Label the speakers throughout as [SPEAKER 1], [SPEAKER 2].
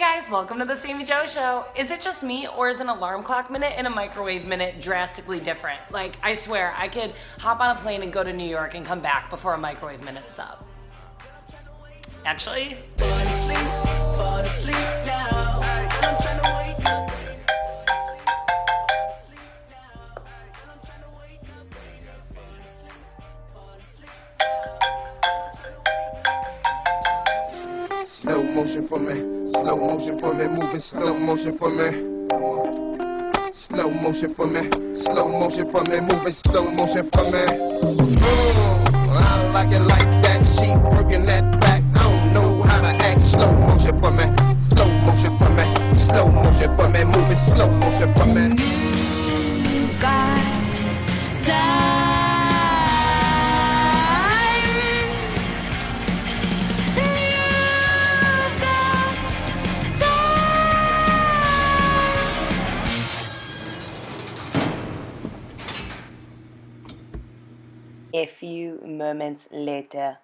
[SPEAKER 1] guys, welcome to the Sammy Joe Show. Is it just me, or is an alarm clock minute and a microwave minute drastically different? Like, I swear, I could hop on a plane and go to New York and come back before a microwave minute is up. Actually,
[SPEAKER 2] Fall asleep now. I'm trying to wake up.
[SPEAKER 3] Slow motion for me, moving slow motion for me. Slow motion for me, moving slow motion for me. I like it like that, she working that back. I don't know how to act. Slow motion for me, moving slow motion for me.
[SPEAKER 4] You've got time. You've got time.
[SPEAKER 1] a few moments later.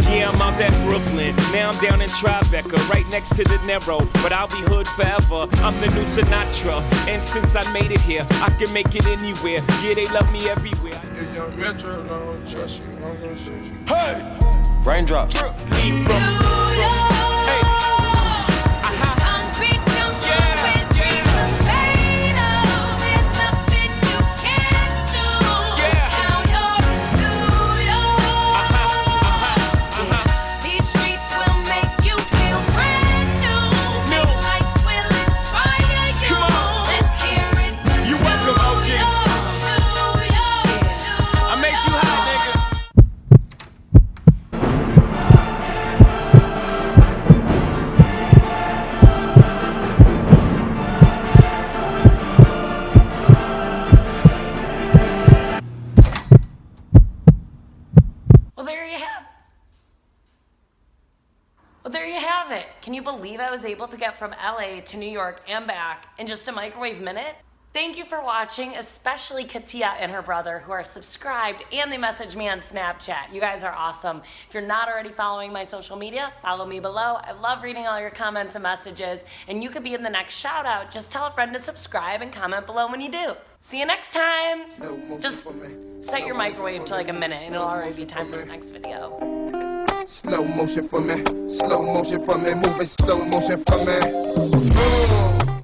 [SPEAKER 5] Yeah, I'm out at Brooklyn. Now I'm down in Tribeca, right next to De Niro. But I'll be hood forever. I'm the new Sinatra. And since I made it here, I can make it anywhere. Yeah, they love me everywhere.
[SPEAKER 3] If your metro don't trust you, I'm gonna shoot you.
[SPEAKER 5] Hey!
[SPEAKER 6] Raindrop.
[SPEAKER 5] Leave from. Hey!
[SPEAKER 1] Well, there you have it. Can you believe I was able to get from LA to New York and back in just a microwave minute? Thank you for watching, especially Katia and her brother who are subscribed and they message me on Snapchat. You guys are awesome. If you're not already following my social media, follow me below. I love reading all your comments and messages, and you could be in the next shout out. Just tell a friend to subscribe and comment below when you do. See you next time. Just set your microwave to like a minute and it'll already be time for the next video.
[SPEAKER 3] Slow motion for me, moving slow motion for me.